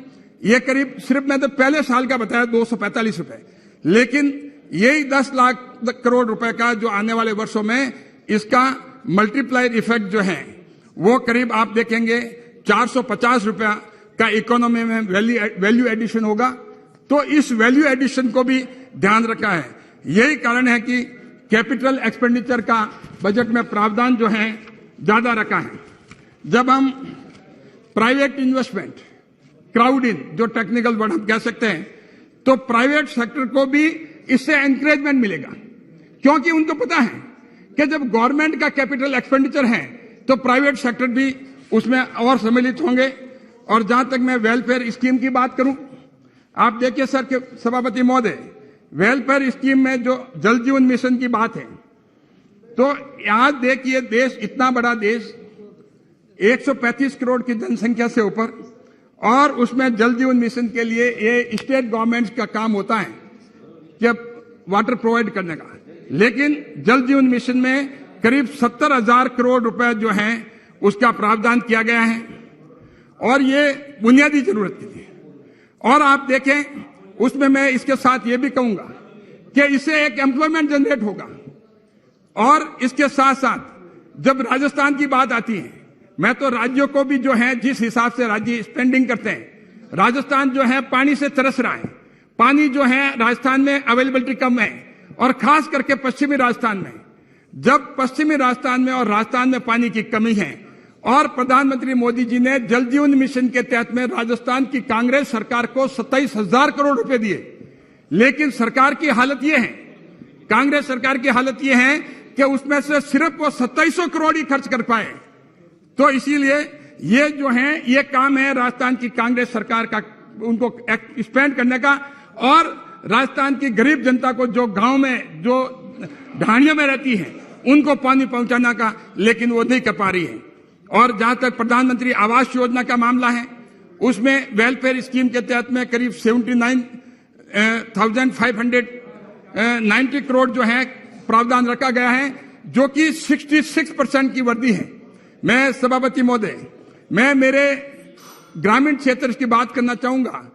ये करीब, सिर्फ मैं तो पहले साल का बताया 245 रुपए, लेकिन यही 10 लाख करोड़ रुपए का जो आने वाले वर्षों में इसका मल्टीप्लायर इफेक्ट जो है वो करीब आप देखेंगे 450 रुपया का इकोनॉमी में वैल्यू एडिशन होगा। तो इस वैल्यू एडिशन को भी ध्यान रखा है। यही कारण है कि कैपिटल एक्सपेंडिचर का बजट में प्रावधान जो है ज्यादा रखा है। जब हम प्राइवेट इन्वेस्टमेंट, क्राउड इन, जो टेक्निकल वर्ड हम कह सकते हैं, तो प्राइवेट सेक्टर को भी इससे एनकरेजमेंट मिलेगा, क्योंकि उनको पता है कि जब गवर्नमेंट का कैपिटल एक्सपेंडिचर है तो प्राइवेट सेक्टर भी उसमें और सम्मिलित होंगे। और जहां तक मैं वेलफेयर स्कीम की बात करूं, आप देखिए सर के सभापति महोदय, वेलफेयर स्कीम में जो जल जीवन मिशन की बात है, तो आज देखिए देश, इतना बड़ा देश, 135 करोड़ की जनसंख्या से ऊपर, और उसमें जल जीवन मिशन के लिए ये स्टेट गवर्नमेंट का काम होता है कि वाटर प्रोवाइड करने का, लेकिन जल जीवन मिशन में करीब 70,000 करोड़ रुपए जो हैं उसका प्रावधान किया गया है, और ये बुनियादी जरूरत के लिए। और आप देखें उसमें मैं इसके साथ ये भी कहूंगा कि इससे एक एम्प्लॉयमेंट जनरेट होगा। और इसके साथ साथ जब राजस्थान की बात आती है, मैं तो राज्यों को भी जो है, जिस हिसाब से राज्य स्पेंडिंग करते हैं, राजस्थान जो है पानी से तरस रहा है। पानी जो है राजस्थान में अवेलेबिलिटी कम है, और खास करके पश्चिमी राजस्थान में। जब पश्चिमी राजस्थान में और राजस्थान में पानी की कमी है, और प्रधानमंत्री मोदी जी ने जल जीवन मिशन के तहत में राजस्थान की कांग्रेस सरकार को 27,000 करोड़ रुपए दिए, लेकिन सरकार की हालत यह है, कांग्रेस सरकार की हालत यह है कि उसमें से सिर्फ वो 2700 करोड़ ही खर्च कर पाए। तो इसीलिए ये जो है, ये काम है राजस्थान की कांग्रेस सरकार का, उनको स्पेंड करने का, और राजस्थान की गरीब जनता को जो गांव में, जो ढाणियों में रहती है, उनको पानी पहुंचाने का, लेकिन वो नहीं कर पा रही है। और जहां तक प्रधानमंत्री आवास योजना का मामला है, उसमें वेलफेयर स्कीम के तहत में करीब 79,590 करोड़ जो है प्रावधान रखा गया है, जो कि 66% की वृद्धि है। मैं सभापति महोदय, मैं मेरे ग्रामीण क्षेत्र की बात करना चाहूंगा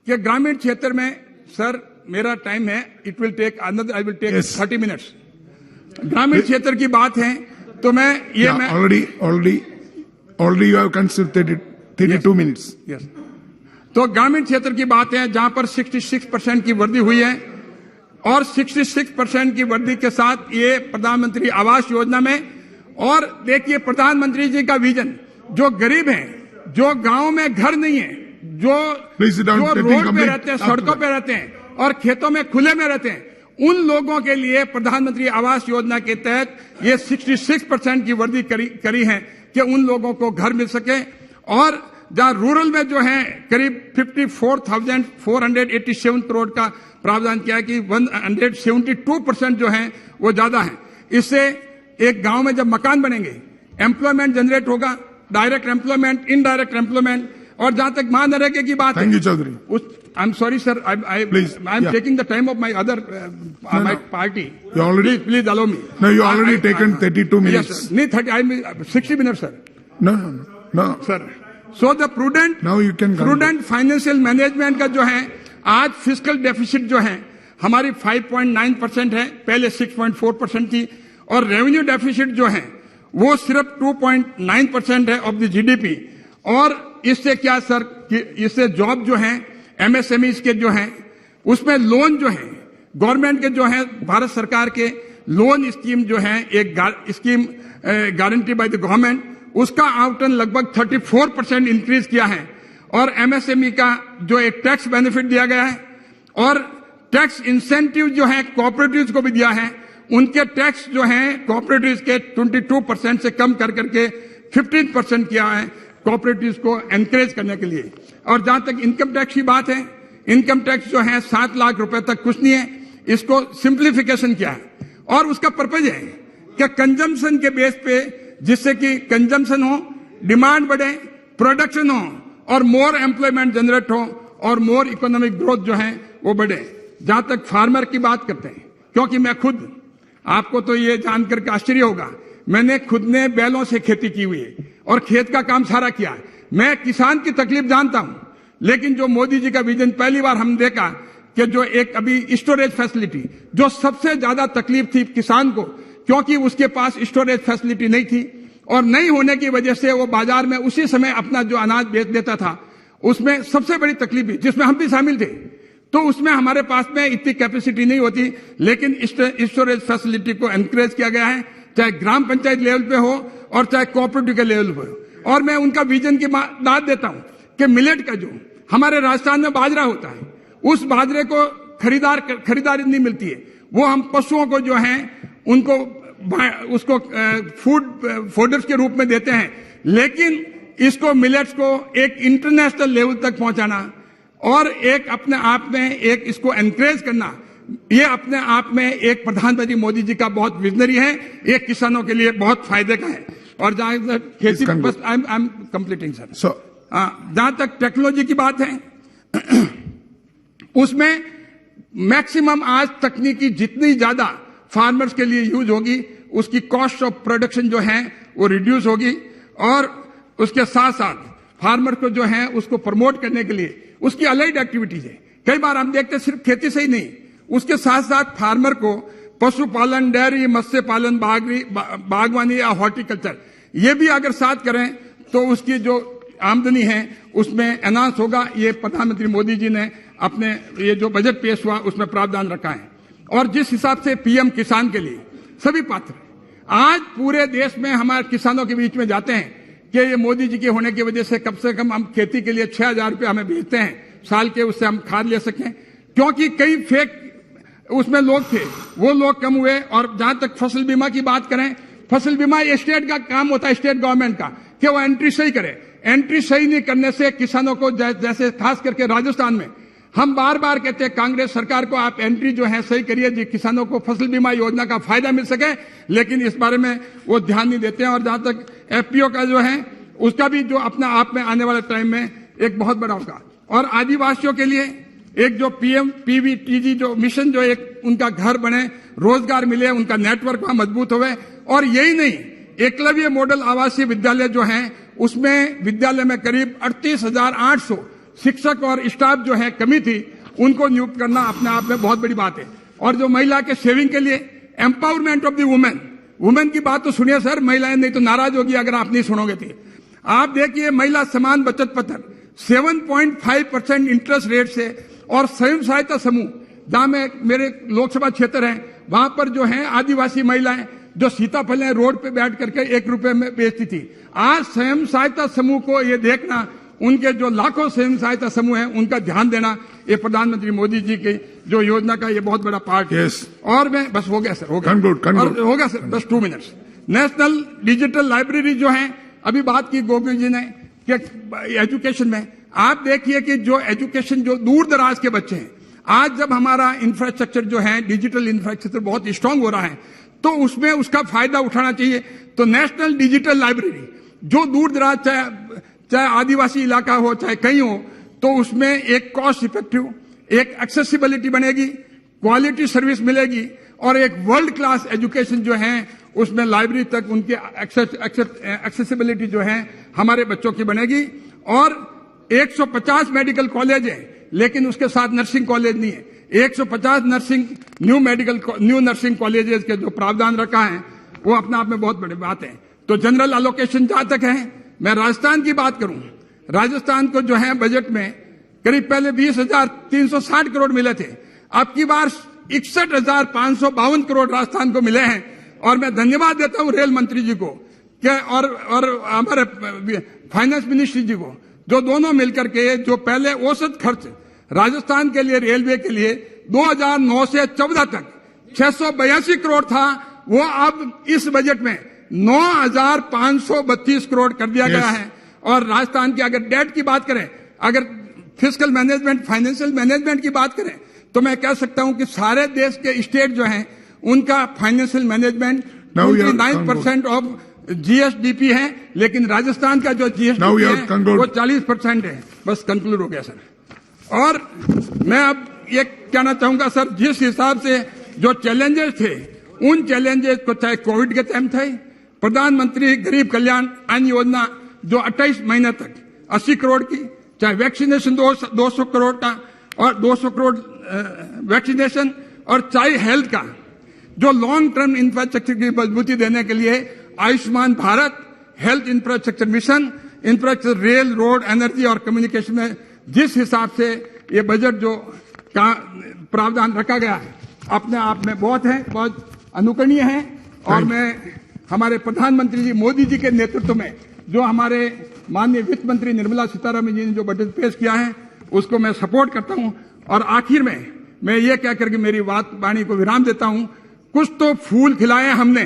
कि ग्रामीण क्षेत्र में, सर मेरा टाइम है, it will take another, I will take 30 minutes. ग्रामीण क्षेत्र की बात है तो मैं ये, मैं already you have consumed 32 minutes. Yes. तो ग्रामीण क्षेत्र की बात है जहां पर 66% की वृद्धि हुई है, और 66% की वृद्धि के साथ ये प्रधानमंत्री आवास योजना में। और देखिए प्रधानमंत्री जी का विजन, जो गरीब हैं, जो गांव में घर नहीं है, जो रोड पे रहते हैं, सड़कों पे रहते हैं, और खेतों में खुले में रहते हैं, उन लोगों के लिए प्रधानमंत्री आवास योजना के तहत ये 66% की वृद्धि करी है कि उन लोगों को घर मिल सके। और जहां रूरल में जो है करीब 54,487 करोड़ का प्रावधान किया है कि 172% जो है वो ज्यादा है। इससे एक गांव में जब मकान बनेंगे, एम्प्लॉयमेंट जनरेट होगा, डायरेक्ट एम्प्लॉयमेंट, इनडायरेक्ट एम्प्लॉयमेंट। और जहां तक महानरेगा की बात है, thank you Chaudhary, I am sorry sir, I am taking the time of my other my party, please allow me. No, you already taken 32 minutes. Yes, नहीं 30, I mean 60 minutes, sir. No, Sir. So the prudent, Now you can prudent financial management का जो है, आज fiscal deficit जो है हमारी 5.9% है, पहले 6.4% थी, और रेवेन्यू डेफिसिट जो है वो सिर्फ 2.9% है ऑफ द जीडीपी। और इससे क्या सर, इससे जॉब जो है, एमएसएमईज के जो है, उसमें लोन जो है गवर्नमेंट के जो है, भारत सरकार के लोन स्कीम जो है, एक scheme guarantee by the government, उसका आवंटन लगभग 34% इंक्रीज किया है। और एमएसएमई का जो एक टैक्स बेनिफिट दिया गया है, और टैक्स इंसेंटिव जो है कोऑपरेटिव्स को भी दिया है। उनके टैक्स जो है कोऑपरेटिव्स के 22% से कम कर करके 15% किया है, कोऑपरेटिव्स को एनकरेज करने के लिए। और जहां तक इनकम टैक्स की बात है, इनकम टैक्स जो है 7 लाख रुपए तक कुछ नहीं है, इसको सिंप्लीफिकेशन किया है। और उसका पर्पज है कि कंजम्पशन के बेस पे, जिससे कि कंजम्पशन हो, डिमांड बढ़े, प्रोडक्शन हो, और मोर एम्प्लॉयमेंट जनरेट हो, और मोर इकोनॉमिक ग्रोथ जो है वो बढ़े। जहां तक फार्मर की बात करते हैं, क्योंकि मैं खुद, आपको तो ये जानकर के आश्चर्य होगा, मैंने खुद ने बैलों से खेती की हुई है और खेत का काम सारा किया है। मैं किसान की तकलीफ जानता हूं, लेकिन जो मोदी जी का विजन पहली बार हम देखा कि जो एक अभी स्टोरेज फैसिलिटी, जो सबसे ज्यादा तकलीफ थी किसान को, क्योंकि उसके पास स्टोरेज फैसिलिटी नहीं थी, और नहीं होने की वजह से वो बाजार में उसी समय अपना जो अनाज बेच देता था, उसमें सबसे बड़ी तकलीफ थी, जिसमें हम भी शामिल थे। तो उसमें हमारे पास में इतनी कैपेसिटी नहीं होती, लेकिन स्टोरेज फैसिलिटी को एनकरेज किया गया है, चाहे ग्राम पंचायत लेवल पे हो और चाहे कोऑपरेटिव के लेवल पे हो। और मैं उनका विजन की दाद देता हूं कि मिलेट का जो हमारे राजस्थान में बाजरा होता है, उस बाजरे को खरीदारी नहीं मिलती है, वो हम पशुओं को जो है उनको उसको फूड फोडर्स के रूप में देते हैं। लेकिन इसको मिलेट्स को एक इंटरनेशनल लेवल तक पहुंचाना और एक अपने आप में एक इसको एनकरेज करना, ये अपने आप में एक प्रधानमंत्री मोदी जी का बहुत विजनरी है, एक किसानों के लिए बहुत फायदे का है। और जहां तक खेती, बस आई एम कंप्लीटिंग सर, जहां तक टेक्नोलॉजी की बात है उसमें मैक्सिमम आज तकनीकी जितनी ज्यादा फार्मर्स के लिए यूज होगी, उसकी कॉस्ट ऑफ प्रोडक्शन जो है वो रिड्यूस होगी। और उसके साथ साथ फार्मर को जो है उसको प्रमोट करने के लिए उसकी अलाइड एक्टिविटीज है। कई बार हम देखते हैं सिर्फ खेती से ही नहीं, उसके साथ साथ फार्मर को पशुपालन, डेयरी, मत्स्य पालन, बागवानी या हॉर्टिकल्चर, ये भी अगर साथ करें तो उसकी जो आमदनी है उसमें एनहांस होगा। ये प्रधानमंत्री मोदी जी ने अपने ये जो बजट पेश हुआ उसमें प्रावधान रखा है। और जिस हिसाब से पीएम किसान के लिए सभी पात्र आज पूरे देश में हमारे किसानों के बीच में जाते हैं कि ये मोदी जी के होने की वजह से कम हम खेती के लिए 6,000 रुपये हमें भेजते हैं साल के, उससे हम खाद ले सकें, क्योंकि कई फेक उसमें लोग थे, वो लोग कम हुए। और जहां तक फसल बीमा की बात करें, फसल बीमा ये स्टेट का काम होता है, स्टेट गवर्नमेंट का, कि वो एंट्री सही करे। एंट्री सही नहीं करने से किसानों को जैसे खास करके राजस्थान में हम बार बार कहते हैं कांग्रेस सरकार को, आप एंट्री जो है सही करिए जी, किसानों को फसल बीमा योजना का फायदा मिल सके, लेकिन इस बारे में वो ध्यान नहीं देते हैं। और जहां तक एफपीओ का जो है उसका भी जो अपने आप में आने वाले टाइम में एक बहुत बड़ा होगा। और आदिवासियों के लिए एक जो पीएम पीवीटीजी जो मिशन, जो एक उनका घर बने, रोजगार मिले, उनका नेटवर्क मजबूत होवे। और यही नहीं, एकलव्य मॉडल आवासीय विद्यालय जो है उसमें विद्यालय में करीब 38,800 शिक्षक और स्टाफ जो है कमी थी, उनको नियुक्त करना अपने आप में बहुत बड़ी बात है। और जो महिला के सेविंग के लिए एम्पावरमेंट ऑफ द वुमेन की बात तो सुनिए सर, महिलाएं नहीं तो नाराज होगी अगर आप नहीं सुनोगे तो। आप देखिए महिला समान बचत पत्र 7.5% इंटरेस्ट रेट से, और स्वयं सहायता समूह जहां में मेरे लोकसभा क्षेत्र है वहां पर जो है आदिवासी महिलाएं जो सीताफलें रोड पे बैठ करके 1 रुपए में बेचती थी, आज स्वयं सहायता समूह को ये देखना, उनके जो लाखों स्वयं सहायता समूह हैं उनका ध्यान देना, ये प्रधानमंत्री मोदी जी की जो योजना का ये बहुत बड़ा पार्ट है। और मैं बस हो गया सर, हो गया सर, बस 2 मिनट्स। नेशनल डिजिटल लाइब्रेरी जो है, अभी बात की गोविंद जी ने कि एजुकेशन में आप देखिए कि जो एजुकेशन जो दूर दराज के बच्चे हैं, आज जब हमारा इंफ्रास्ट्रक्चर जो है डिजिटल इंफ्रास्ट्रक्चर बहुत स्ट्रांग हो रहा है, तो उसमें उसका फायदा उठाना चाहिए। तो नेशनल डिजिटल लाइब्रेरी जो दूर दराज चाहे आदिवासी इलाका हो चाहे कहीं हो, तो उसमें एक कॉस्ट इफेक्टिव, एक एक्सेसिबिलिटी बनेगी, क्वालिटी सर्विस मिलेगी, और एक वर्ल्ड क्लास एजुकेशन जो है उसमें लाइब्रेरी तक उनकी एक्सेसिबिलिटी जो है हमारे बच्चों की बनेगी। और 150 मेडिकल कॉलेज है, लेकिन उसके साथ नर्सिंग कॉलेज नहीं है। 150 न्यू नर्सिंग कॉलेजेस के जो प्रावधान रखा है वो अपने आप में बहुत बड़ी बात है। तो जनरल एलोकेशन जहां तक है, मैं राजस्थान की बात करूं, राजस्थान को जो है बजट में करीब पहले 20,360 करोड़ मिले थे, अब की बार 61,552 करोड़ राजस्थान को मिले हैं। और मैं धन्यवाद देता हूं रेल मंत्री जी को और हमारे फाइनेंस मिनिस्ट्री जी को, जो दोनों मिलकर के जो पहले औसत खर्च राजस्थान के लिए रेलवे के लिए 2009 से 14 तक 682 करोड़ था, वो अब इस बजट में 9,532 करोड़ कर दिया गया है। और राजस्थान की अगर डेट की बात करें, अगर फिस्कल मैनेजमेंट, फाइनेंशियल मैनेजमेंट की बात करें, तो मैं कह सकता हूं कि सारे देश के स्टेट जो हैं उनका फाइनेंशियल मैनेजमेंट 29% ऑफ जीएसडीपी है, लेकिन राजस्थान का जो जीएसडीपी है वो 40% है। बस कंक्लूड हो गया सर। और मैं अब ये कहना चाहूंगा सर, जिस हिसाब से जो चैलेंजेस थे, उन चैलेंजेस को चाहे कोविड के टाइम थे, प्रधानमंत्री गरीब कल्याण अन्न योजना जो 28 महीने तक 80 करोड़ की, चाहे वैक्सीनेशन 200 करोड़ का और 200 करोड़ वैक्सीनेशन, और चाहे हेल्थ का जो लॉन्ग टर्म इंफ्रास्ट्रक्चर की मजबूती देने के लिए Ayushman Bharat, health infrastructure mission, infrastructure rail, road, energy और कम्युनिकेशन में जिस हिसाब से ये बजट जो का प्रावधान रखा गया है अपने आप में बहुत है, बहुत अनुकरणीय है। और मैं हमारे प्रधानमंत्री जी मोदी जी के नेतृत्व में जो हमारे माननीय वित्त मंत्री निर्मला सीतारमण जी ने जो बजट पेश किया है उसको मैं सपोर्ट करता हूं। और आखिर में मैं ये कहकर के मेरी वाणी को विराम देता हूं, कुछ तो फूल खिलाए हमने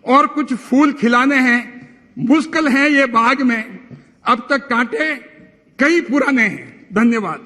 और कुछ फूल खिलाने हैं, मुश्किल है ये बाग में, अब तक कांटे कई पुराने हैं। धन्यवाद।